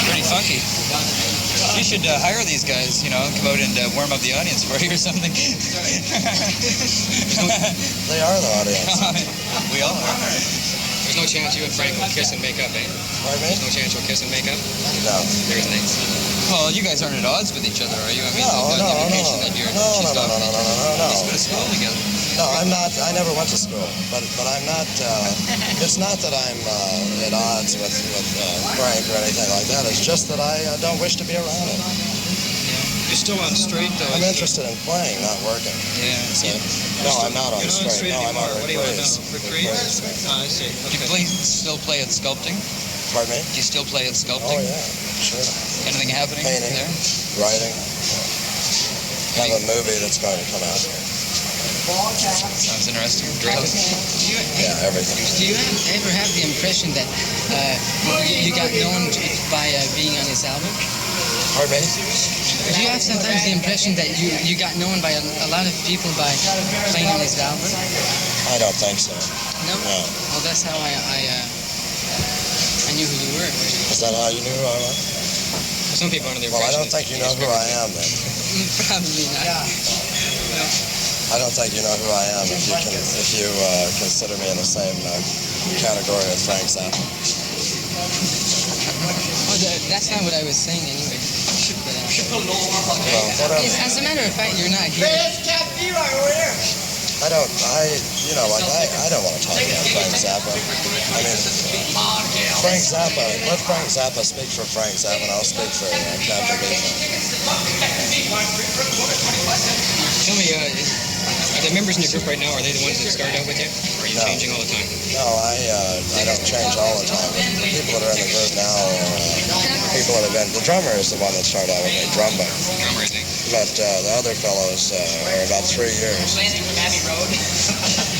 Pretty funky. You should hire these guys, you know, come out and warm up the audience for you or something. They are the audience. We all are. There's no chance you and Frank will kiss and make up, eh? Pardon me? There's no chance you'll kiss and make up? No. There isn't. Well, you guys aren't at odds with each other, are you? I mean, No. That you're she's No. You just go to school together. No, I'm not. I never went to school, but I'm not. It's not that I'm at odds with Frank or anything like that. It's just that I don't wish to be around him. You're still on straight, though. I'm interested in playing, not working. Yeah. So, no, I'm not on straight. No, I'm on What do you want to know? reprise. Oh, I see. Do you still play at sculpting? Pardon me? Do you still play at Oh sculpting? yeah, sure. Anything happening Painting, there? writing. Have a movie that's going to come out. Sounds interesting. Directed? Yeah, everything. Do you ever have the impression that you got known by being on his album? Pardon me? Do you have sometimes the impression that you got known by a lot of people by playing on his album? I don't think so. No? No. Well, that's how I knew who you were. Is that how you knew who I was? Some people under the Well, I impression don't think you know who I am then. Probably not. I don't think you know who I am if you consider me in the same category as Frank Zappa. Oh, that's not what I was saying anyway. Well, whatever. As a matter of fact, you're not here. I don't want to talk about Frank Zappa. I mean, Frank Zappa, let Frank Zappa speak for Frank Zappa, and I'll speak for Captain Beefheart. Tell me, are the members in your group right now, are they the ones that started out with you? Or are you changing all the time? No, I don't change all the time. The people that are in the group now people that have been. The drummer is the one that started out with me, drummer. Drummer, I think. But the other fellows are about 3 years.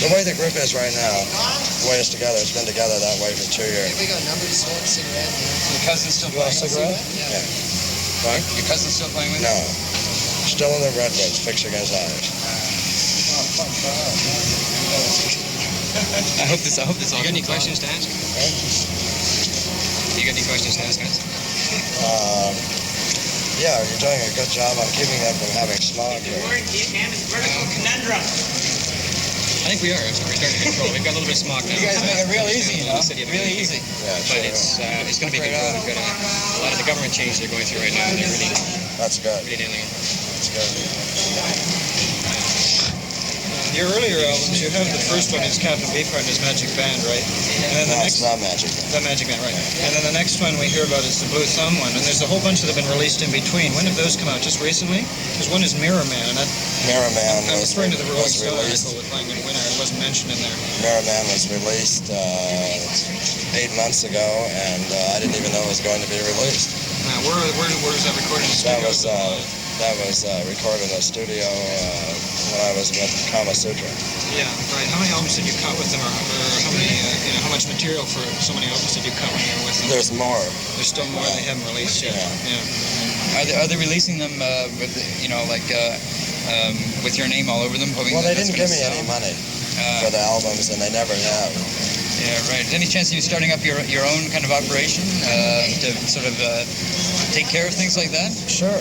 The way the group is right now, the way it's together, it's been together that way for 2 years. We got numbered cigarette. Your cousin's still You want playing? a cigarette? Yeah. What? Your cousin's still playing with you? No. Still in the redwoods, fixing his eyes. I hope this all You got any questions to ask? You got any questions to ask us? Yeah, you're doing a good job on keeping them from having smog here. I think we are. We're starting to control. We've got a little bit of smog now. You guys make it real easy, you know? Really easy. Yeah, But sure. it's going to be controlled. We've got a lot of the government changes they're going through right now. They're really, That's good. really nailing it. That's good. Your earlier albums, you have the first one is Captain Beefheart and his Magic Band, right? And then the That's next, not magic. the Magic Band, right? And then the next one we hear about is the Blue Thumb one, and there's a whole bunch that have been released in between. When have those come out? Just recently? Because one is Mirror Man, and that, Mirror Man I'm was referring to the Rolling Stone released. article with Langdon Winner. It wasn't mentioned in there. Mirror Man was released 8 months ago, and I didn't even know it was going to be released. Now, where is that recorded in the That studio? was recorded in the studio when I was with Kama Sutra. Yeah, right. How many albums did you cut with them, or how many, how much material for so many albums did you cut when you were with them? There's more. There's still more they haven't released yet. Yeah. Are they releasing them with, with your name all over them? Hoping Well, that they that's didn't give gonna me any sell? money for the albums, and they never have. Yeah, right. Is there any chance of you starting up your own kind of operation to sort of take care of things like that? Sure.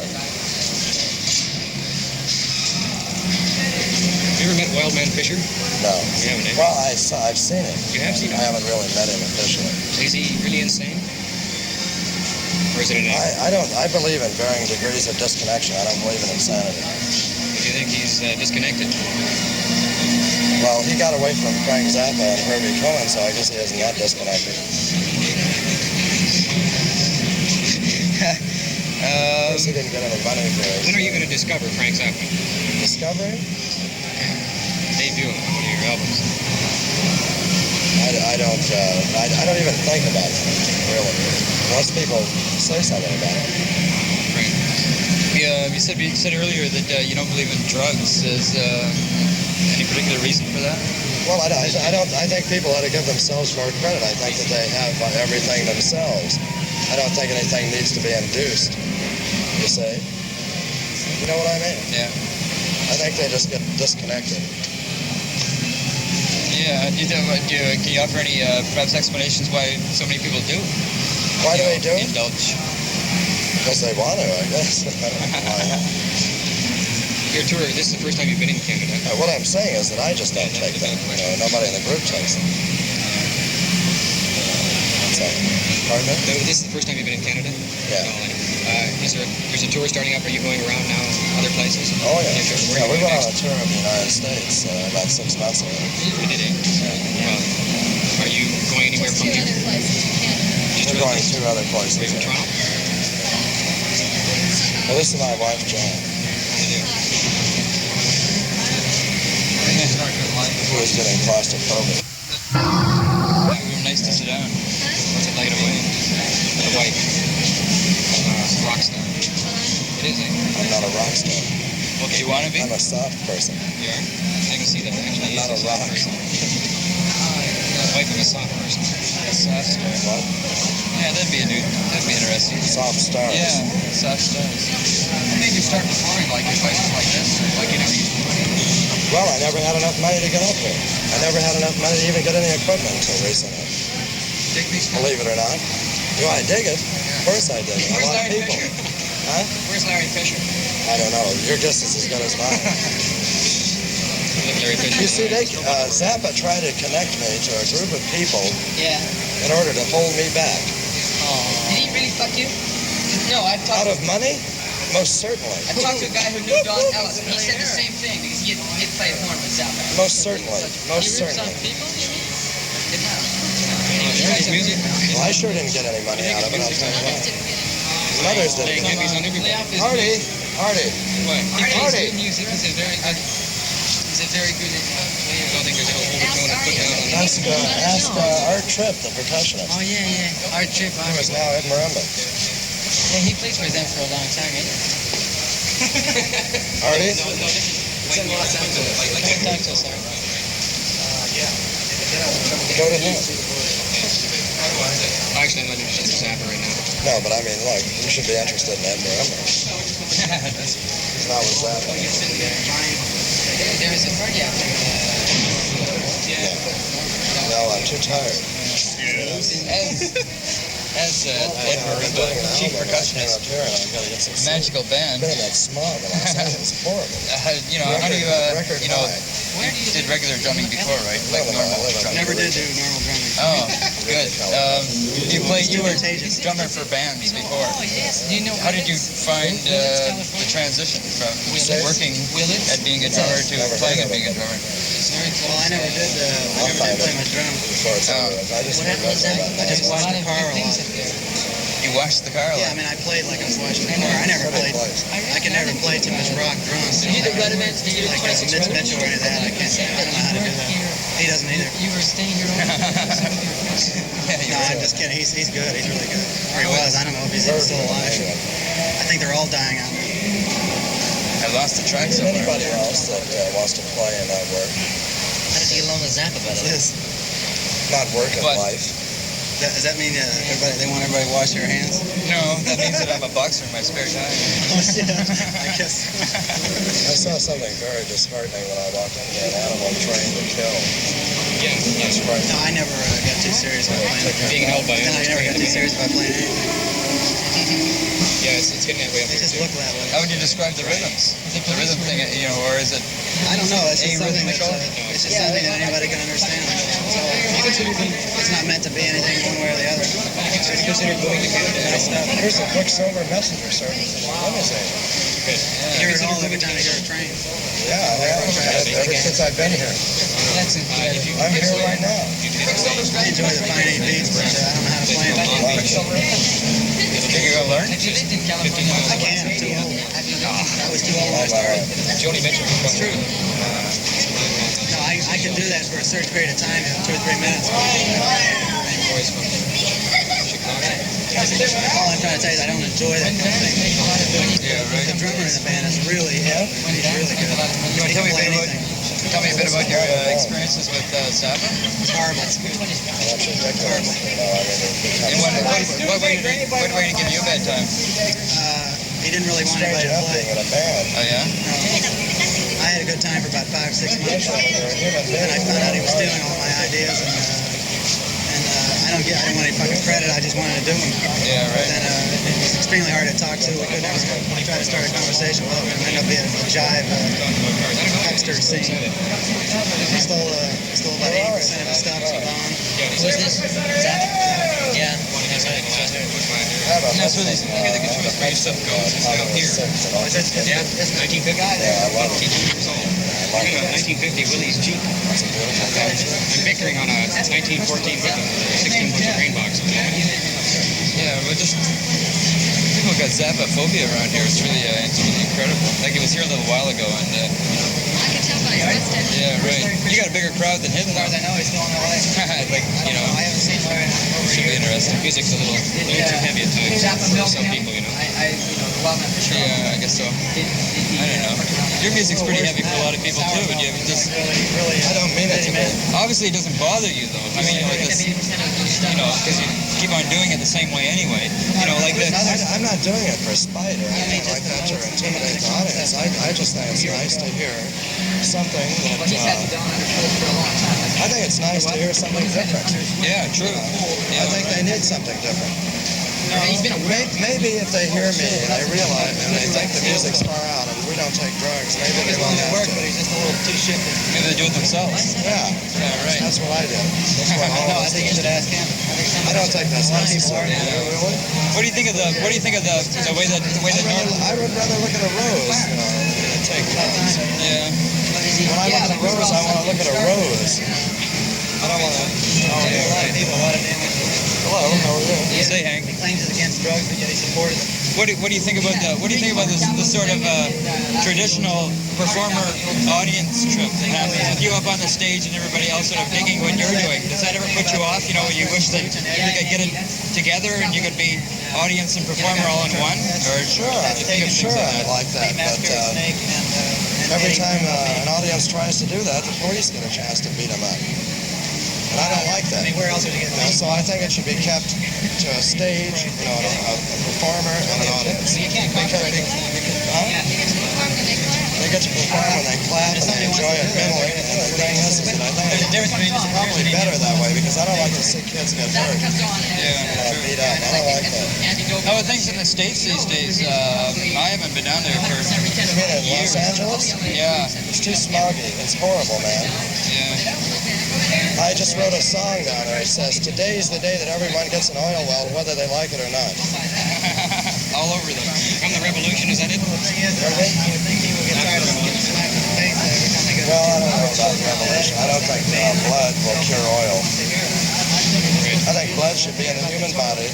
Have you ever met Wildman Fisher? No. You haven't, eh? Well, I've seen him. You have seen him? I haven't really met him officially. Is he really insane? Or is it an I believe in varying degrees of disconnection. I don't believe in insanity. Do you think he's disconnected? Well, he got away from Frank Zappa and Herbie Cohen, so I guess he isn't that disconnected. I guess he didn't get any money for it. When are you going to discover Frank Zappa? Discovery? Debut one of your albums. I don't even think about it, really. Most people say something about it. Right. You said earlier that you don't believe in drugs. Is any particular reason for that? Well, I think people ought to give themselves more credit. I think that they have everything themselves. I don't think anything needs to be induced, you see. You know what I mean? Yeah. I think they just get disconnected. Yeah. Can you offer any perhaps explanations why so many people do? Why do they do it? Indulge. Because they want to, I guess. I don't know why. Your tour, this is the first time you've been in Canada. What I'm saying is that I just don't take them. You know, nobody in the group takes them. So, pardon me? No, this is the first time you've been in Canada? Yeah. There's a tour starting up. Are you going around now other places? Oh, yeah. Where Yeah, are we you went going on a tour of the United States about 6 months ago. We did it. Well, are you going anywhere from here? Just We're going to other away places. from Toronto? Well, this is my wife, Joan, who is getting claustrophobic. Nice to sit down. What's it like away? The wife. Rock star. It is, eh? I'm not a rock star. Well, do you want to be? I'm a soft person. You are? I can see that actually. I'm not a rock. Wife of a soft person. A soft star. What? Yeah, that'd be interesting. Soft stars. Yeah, soft stars. What made you start performing like in places like this? Like, you know, Well, I never had enough money to get up here. I never had enough money to even get any equipment until recently. dig these guys? Believe it or not. Do I dig it? Of course I dig it. A Where's lot of Larry people. Fisher? Huh? Where's Larry Fisher? I don't know. Your guess is as good as mine. Larry Fisher. You see, Zappa tried to connect me to a group of people Yeah. in order to hold me back. Did he really fuck you? No, I've Out talked. of money? Most certainly. I talked to a guy who knew Don Ellis, and he said the same thing because he'd played a horn with Zappa. Most certainly. Most certainly. Music? Well, I sure didn't get any money out of it, I'll tell you that. Mothers didn't. Hippies on everybody. Hardy, Hardy, What? Hardy. Music is a very good. Is a very good. I don't think there's an overtone to put down on Ask Art Tripp, the percussionist. Oh yeah, yeah. Art Trip. He was now at Marimba. Yeah, he played for them for a long time, right? Hardy? It's in Los Angeles. Come talk to us, Art. Go to him. Actually, I'm not interested in Zappa right now. No, but I mean, look, you should be interested in Ed Marimba. It's not with Zappa. There was a party after. No, I'm too tired. As Ed Marimba, chief percussionist, Up here and I've got to get some sleep. magical band. Been in that smog in Los Angeles. It's horrible. You know, how do you, Record you know, high. you did regular drumming before, right? Like No, normal I live drumming. on Never did do normal drumming. Oh, good. You were drummer for bands before. Oh yes. Do you know? How did you find the transition from working at being a drummer to playing at being a drummer? Well, I never did. I never did play my drums. Before it's over. I just remember about I just that. watched the car a lot. You washed the car a Yeah, I lot. mean, I played like I was watching the car. I never played. I can never play too much rock drums. Did you do Red Events? Did you do Like 26 Mitch minutes? Mitchell or any of that. I can't. I don't know how to do that. He doesn't either. You were staying here all night. No, I'm just kidding. He's good. He's really good. Or he was. I don't know if he's still alive. I think they're all dying out there. I lost the track somewhere. Anybody else that wants to play and not work? How did you get along with Zappa, by the way? Not work in What? life. Does that mean they want everybody to wash their hands? No, that means that I'm a boxer in my spare time. I guess. I saw something very disheartening when I walked in here, an animal trained to kill. Yeah. That's right. No, I never got too serious about playing. Being held by No, I never got too serious about playing anything. Yeah, it's getting that way up They there just too. look that way. How would you describe the rhythms? The rhythm thing, you know, or is it? I don't know. It's just something Arrhythmical? it's just something that anybody can understand. So it's not meant to be anything one way or the other. It's considered going to good stuff. Here's the Quicksilver Messenger service in Limousine. You hear it all every time you hear a train. Yeah, ever since I've been here. That's incredible. I'm here right now. I enjoy the fine 8 beats, but I don't know how to play them. Think you're gonna learn? Have you lived in California? I can't. I'm too old. Have you lived in I was too old when I started. Joni Mitchell. It's true. No, I could do that for a certain period of time, 2 or 3 minutes. Boys from Chicago. All I'm trying to tell you is I don't enjoy that kind of thing. Yeah, right. The drummer in the band is really hip. He's really good. You want to He tell can me play a bit about? anything. Tell me a bit about your experiences with Zappa. It's horrible. That's ridiculous. You know, I mean, And what way to give you a bad time? He didn't really want strange anybody to enough play. being in a band. Oh yeah. I had a good time for about 5 or 6 months. You're a human being. Then I found out he was stealing all my ideas, and I didn't want any fucking credit. I just wanted to do them. Yeah, But right. then it was extremely hard to talk to. We couldn't ever try to start a conversation with him. It ended up being a jive huckster scene. He stole about 80% of his stuff. So gone. Who's this? Yeah. And that's where these the guitar player stuff goes. It's out here. Yeah, 1950. Yeah, I love it. 18 years old. I got a 1950 Willys Jeep. That's a beautiful thing. I'm bickering on a 1914 16 bunch of green box. Yeah, we're just people got zappophobia around here. It's really incredible. Like it was here a little while ago, and I can tell by your distance. yeah, right. You got a bigger crowd than him, As far as I know, he's still in LA. like I haven't seen Larry over should be here. interesting. Music's a little too heavy at times for some people, The Wildman Fisher. Yeah, I guess so. I don't know. Your music's pretty heavy for a lot of people too, but you just Really, I don't mean it to be. obviously it doesn't bother you though. I mean, like this, because you keep on doing it the same way anyway. Like the. I'm not doing it for spite or anything like that to intimidate the audience. I just think it's nice to hear something that. But he's had you down underfoot for a long time. I think it's nice to hear something different. Yeah, true. I think they need something different. He's been a Maybe if they hear me and they realize and they think the music's far out and we don't take drugs, maybe they won't have work, to. but he's just a little too shifty. Maybe they do it themselves. Yeah, Yeah, right. that's what I did. That's what all No, of I us think you did. should ask him. I don't think that's necessary. You know, really? What do you think of the way that I would rather look at a rose, than take drugs. yeah. When I look at a rose, I want to look at a rose. I don't want to. A lot of people, a lot of damage. Hello, how are you? Say, Hank. He claims it's against drugs, but yet he supported them. What do you think about this sort of traditional performer audience trip that happens with you up on the stage and everybody else sort of digging what you're doing? Does that ever put you off? Where you wish that you could get it together and you could be audience and performer all in one? Or Sure, I'd like that, but every time an audience tries to do that, the police get a chance to beat them up. And I don't like that. I mean, where else are you getting So I think it should be kept to a stage, a performer and an audience. You can't Because, they get to perform when they clap and they enjoy it mentally. And the thing is that I think it's probably better that way because I don't like to see kids get hurt, beat up. I don't like that. Oh, things in the States these days, I haven't been down there for You mean in Los Angeles? yeah. It's too smoggy. It's horrible, man. Yeah. I just wrote a song down there. It says, "Today's the day that everyone gets an oil well, whether they like it or not." All over them. From the revolution, is that it? Well, I don't know about revolution. I don't think blood will cure oil. I think blood should be in the human body.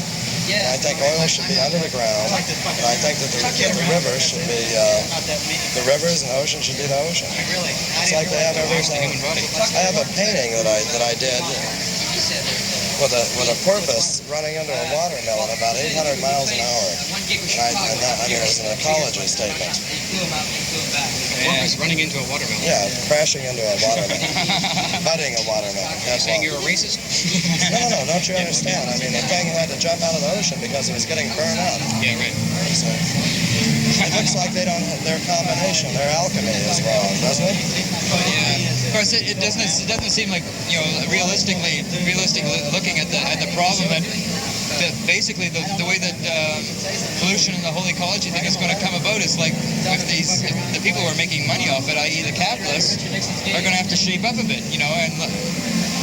And I think oil should be under the ground. And I think that the rivers should be, the rivers and ocean should be the ocean. It's like they have everything. I have a painting that I did with a porpoise running into a watermelon about 800 miles an hour. And it was an ecology statement. Porpoise running into a watermelon. Yeah, crashing into a watermelon. Butting a watermelon. That's Saying all. you're a racist? No, don't you understand? I mean, the thing had to jump out of the ocean because it was getting burned up. Yeah, right. So, it looks like they don't have their combination, their alchemy is wrong, doesn't it? Yeah. Of course, it doesn't seem like realistically looking at the problem that basically the way that pollution and the whole ecology thing is going to come about is like if the people who are making money off it, i.e. the capitalists, are going to have to shape up a bit, and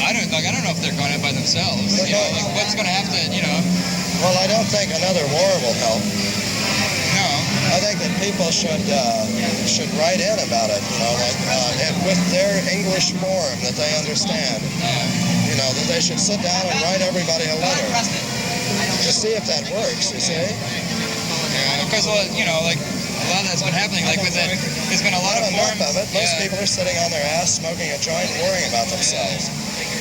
I don't know if they're going to by themselves. What's going to have to, Well, I don't think another war will help. No. I think that people should write in about it, and with their English form that they understand. That they should sit down and write everybody a letter to see if that works. You see? Yeah, because like a lot of that's been happening. Like with that, there's been a lot of enough forums. of it. Most people are sitting on their ass smoking a joint, worrying about themselves.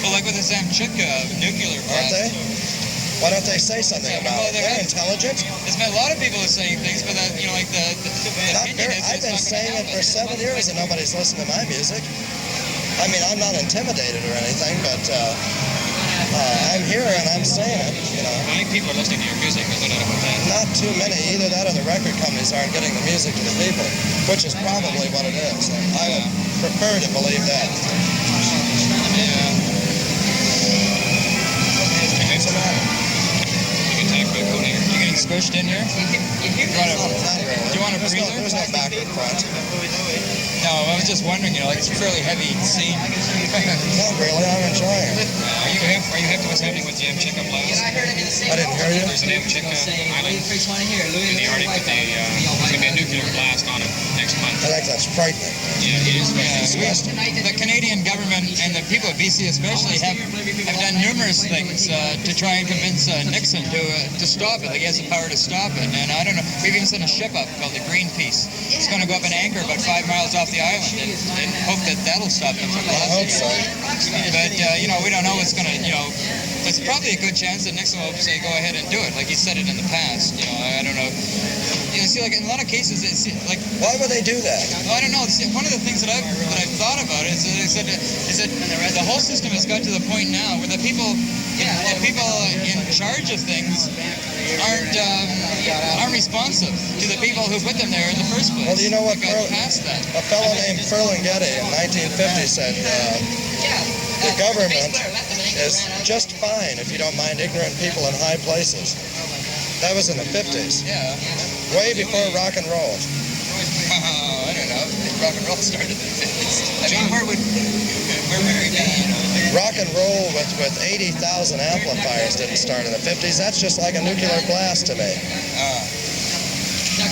Well, like with the Zamchutka nuclear Aren't blast. they? Why don't they say something about it? They're intelligent. There's been a lot of people saying things, but that like the opinion is I've been saying it for 7 years and nobody's listened to my music. I mean, I'm not intimidated or anything, but I'm here and I'm saying it. I think people are listening to your music. There's no doubt about that. Not too many. Either that or the record companies aren't getting the music to the people, which is probably what it is. I would prefer to believe that. Yeah. What's the matter? You can talk about Conair. You getting squished in here? Do you want a breather? There's no backward front. No, I was just wondering, like it's a fairly heavy scene. Not really, I'm enjoying it. Are you hip to what's happening with the Amchitka blast? I heard him in the same I didn't hear you. There's an Amchitka island freaks want to hear. in the Arctic that there's going to be a nuclear blast on it next month. I think that's frightening. Yeah, it is. The Canadian government and the people of BC especially have done numerous things to try and convince Nixon to stop it. Like he has the power to stop it. And I don't know, we've even sent a ship up called the Greenpeace. It's going to go up and anchor about 5 miles off the island and hope that that'll stop them from blasting. I hope so. But, we don't know what's going to, there's probably a good chance that Nixon will say, go ahead and do it, like he said it in the past. I don't know. See, like in a lot of cases, it's like... Why would they do that? Well, I don't know. See, one of the things that I've thought about is that the whole system has got to the point now where the people in charge of things aren't responsive to the people who put them there in the first place. Well, you know what? Past that. A fellow named Ferlinghetti in 1950 said the government is just fine if you don't mind ignorant people in high places. That was in the 50s. Yeah. Way before rock and roll. I don't know. Rock and roll started in the 50s. I mean, where would we be? Rock and roll with 80,000 amplifiers didn't start in the 50s. That's just like a nuclear blast to me.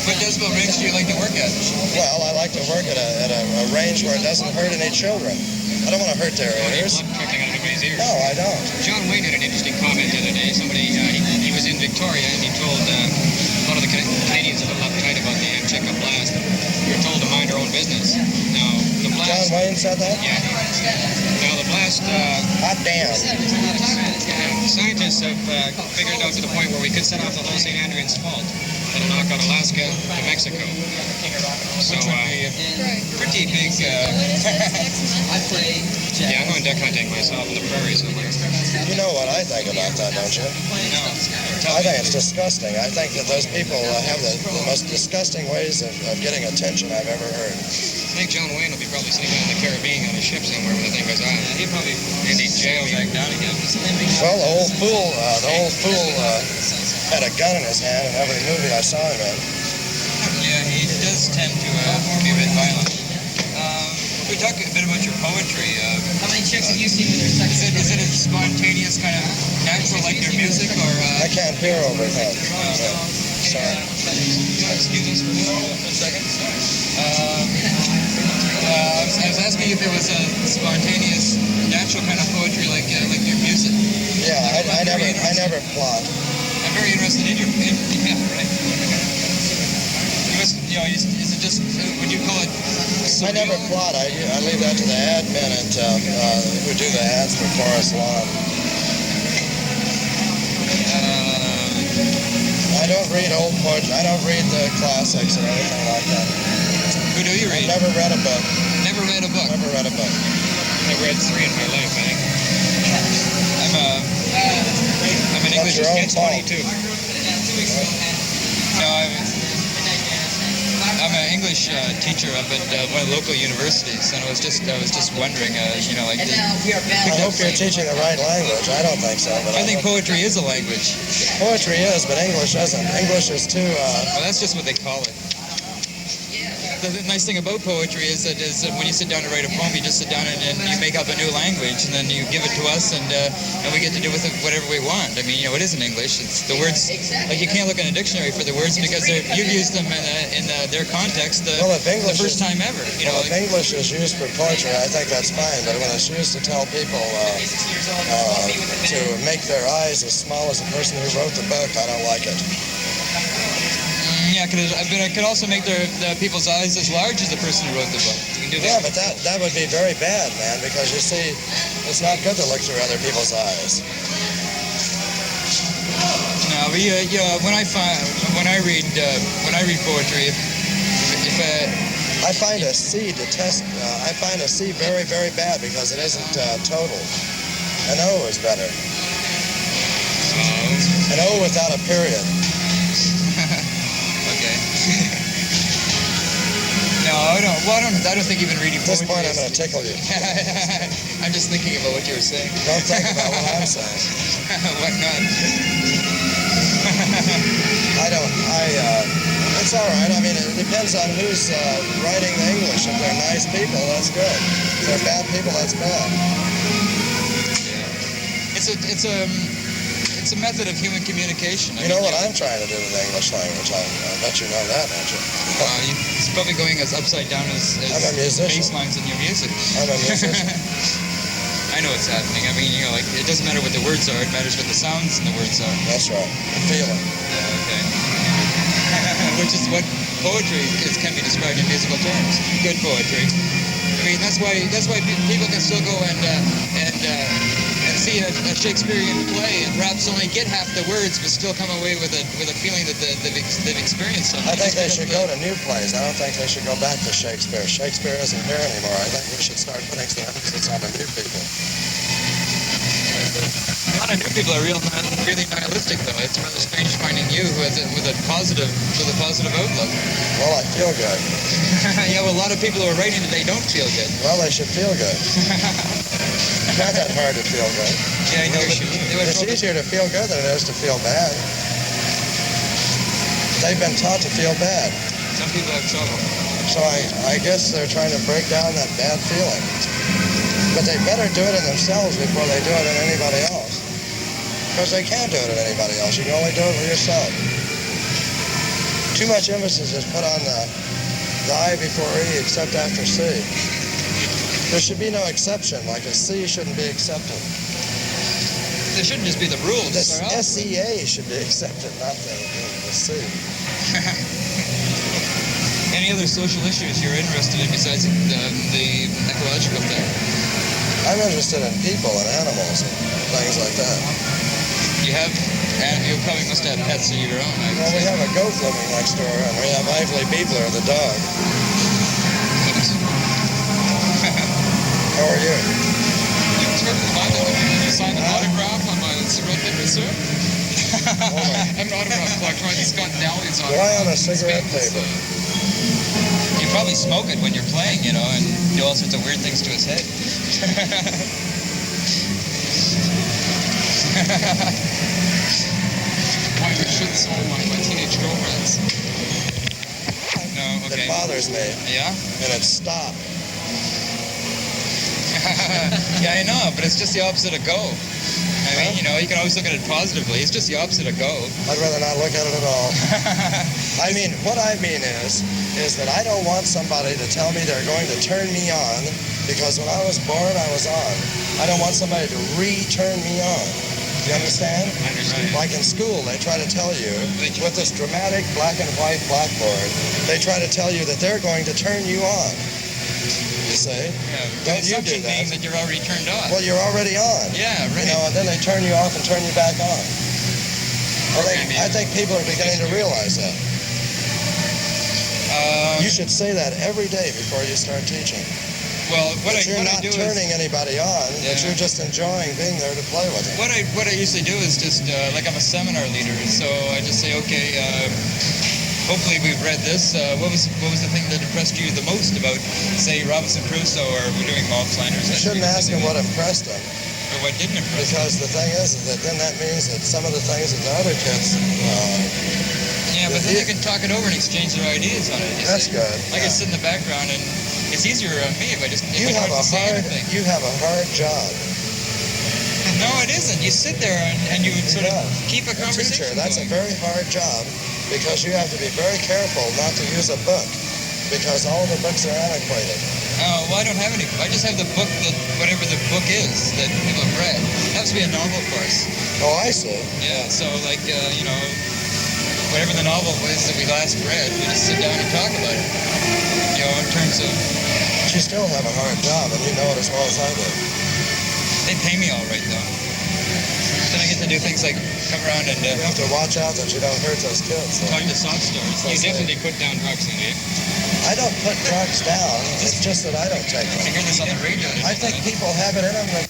What decibel range do you like to work at? Well, I like to work at a range where it doesn't hurt any children. I don't want to hurt their ears. Trickling out of everybody's ears. No, I don't. John Wayne had an interesting comment the other day. Somebody, he was in Victoria and he told a lot of the Canadians a little uptight about the Amchitka blast. We were told to mind our own business. Now, the blast... John Wayne said that? Yeah. Now, the blast... Hot damn. Scientists have figured it out to the point where we could set off the whole St. Andrews Fault. That'll knock out Alaska to Mexico. So, Pretty big... I play yeah, I'm going duck hunting myself in the prairie somewhere. You know what I think about that, don't you? No. I think it's disgusting. I think that those people have the most disgusting ways of getting attention I've ever heard. I think John Wayne will be probably sitting down in the Caribbean on a ship somewhere when the thing goes on. He'll probably end in jail back down again. Well, the old fool had a gun in his hand in every movie I saw him in. Yeah, he does tend to be a bit violent. We talk a bit about your poetry. How many chicks have you seen with their sex? Is it a spontaneous kind of natural like your music, or? I can't hear over him. Sorry. Excuse us for a second. I was asking if it was a spontaneous, natural kind of poetry like your music. Yeah, I never plot. I'm very interested in your. Yeah, right. Is it just? Would you call it? I never plot. I leave that to the admin and who do the ads for Forest Lawn. I don't read old poetry. I don't read the classics or anything like that. Who do you read? I've never read a book. Never read a book. Never read a book. I've read 3 in my life, I think. I'm an English. That's your own fault. 22. No, I'm an English teacher up at one of the local universities, and I was just wondering, like. And now we are back. I hope you're teaching the right language. I don't think so, but I think poetry is a language. poetry is, but English isn't. English is too. Well, that's just what they call it. The nice thing about poetry is that when you sit down to write a poem, you just sit down and you make up a new language, and then you give it to us, and we get to do with it whatever we want. I mean, it isn't English. It's the words. Like you can't look in a dictionary for the words because you've used them in their context the first time ever. If English is used for poetry, I think that's fine. But when it's used to tell people to make their eyes as small as the person who wrote the book, I don't like it. Yeah, but it could also make the people's eyes as large as the person who wrote the book. You can do that. Yeah, but that would be very bad, man, because you see, it's not good to look through other people's eyes. No, but when I read poetry, I find a C I find a C very, very bad because it isn't total. An O is better. An O without a period. Okay. No, I don't. Well, I don't think even reading At this poetry. point, I'm going to tickle you. I'm just thinking about what you were saying. Don't think about what I'm saying. Why not? It's all right. I mean, it depends on who's writing the English. If they're nice people, that's good. If they're bad people, that's bad. It's a method of human communication. You know what I'm trying to do to the English language? I bet you know that, don't you? It's probably going as upside down as I'm a musician. bass lines in your music. I'm a musician. I know what's happening. I mean, like, it doesn't matter what the words are. It matters what the sounds and the words are. That's right. The feeling. Yeah, okay. Which is what poetry can be described in musical terms. Good poetry. I mean, that's why people can still go and see a Shakespearean play and perhaps only get half the words, but still come away with a feeling that they've experienced something. I think they should go to new plays. I don't think they should go back to Shakespeare. Shakespeare isn't here anymore. I think we should start putting some emphasis on the new people. A lot of new people are really nihilistic, though. It's rather strange finding you with a positive outlook. Well, I feel good. Yeah, well, a lot of people who are writing today don't feel good. Well, they should feel good. It's not that hard to feel good. Yeah, I know. It's easier to feel good than it is to feel bad. They've been taught to feel bad. Some people have trouble. So I guess they're trying to break down that bad feeling. But they better do it in themselves before they do it in anybody else. Because they can't do it in anybody else. You can only do it with yourself. Too much emphasis is put on the I before E except after C. There should be no exception, like a C shouldn't be accepted. There shouldn't just be the rules. The SEA should be accepted, not the C. Any other social issues you're interested in besides the ecological thing? I'm interested in people and animals and things like that. You probably must have pets of your own. Well, we have a goat living next door, and we have Ively Beebler, the dog. How are you? You signed an autograph on my surrender, sir? I'm an autograph collector. It's got Dali's on it. Why on a cigarette paper? You probably smoke it when you're playing, and do all sorts of weird things to his head. Why I should sell my teenage girlfriends. No, okay. It bothers me. Yeah? And it's stopped. Yeah, I know, but it's just the opposite of go. I mean, you can always look at it positively. It's just the opposite of go. I'd rather not look at it at all. I mean, what I mean is that I don't want somebody to tell me they're going to turn me on, because when I was born, I was on. I don't want somebody to re-turn me on. You understand? I understand. Like in school, they try to tell you, with this dramatic black and white blackboard, they try to tell you that they're going to turn you on. You see? Yeah. Don't The you do assumption being that you're already turned on. Well, you're already on. Yeah, right. And then they turn you off and turn you back on. I think people are beginning to realize that. You should say that every day before you start teaching. Well, You're not turning anybody on, but you're just enjoying being there to play with them. What I usually do is just, like I'm a seminar leader, so I just say, okay, hopefully we've read this. What was the thing that impressed you the most about, say, Robinson Crusoe, or we're doing Mob Flanders? You shouldn't ask them what impressed them. Or what didn't impress them. Because the thing is that then that means that some of the things that the other kids... yeah, but then you can talk it over and exchange their ideas on it. That's good. I can sit in the background, and it's easier on me if I just... You have a hard job. No, it isn't. You sit there and you sort of keep a conversation teacher, that's going. a very hard job, because you have to be very careful not to use a book, because all the books are antiquated. Oh, well, I don't have any. I just have the book, whatever the book is that people have read. It has to be a novel, of course. Oh, I see. Yeah, so like, whatever the novel was that we last read, we just sit down and talk about it. In terms of... But you still have a hard job, and you know it as well as I do. They pay me all right, though. Then I get to do things like come around and... You have to watch out that you don't hurt those kids. So. Talk to soft stars. You definitely put down drugs, then, do you? I don't put drugs down. It's just that I don't take them. I hear this on the radio. I think people have it in them.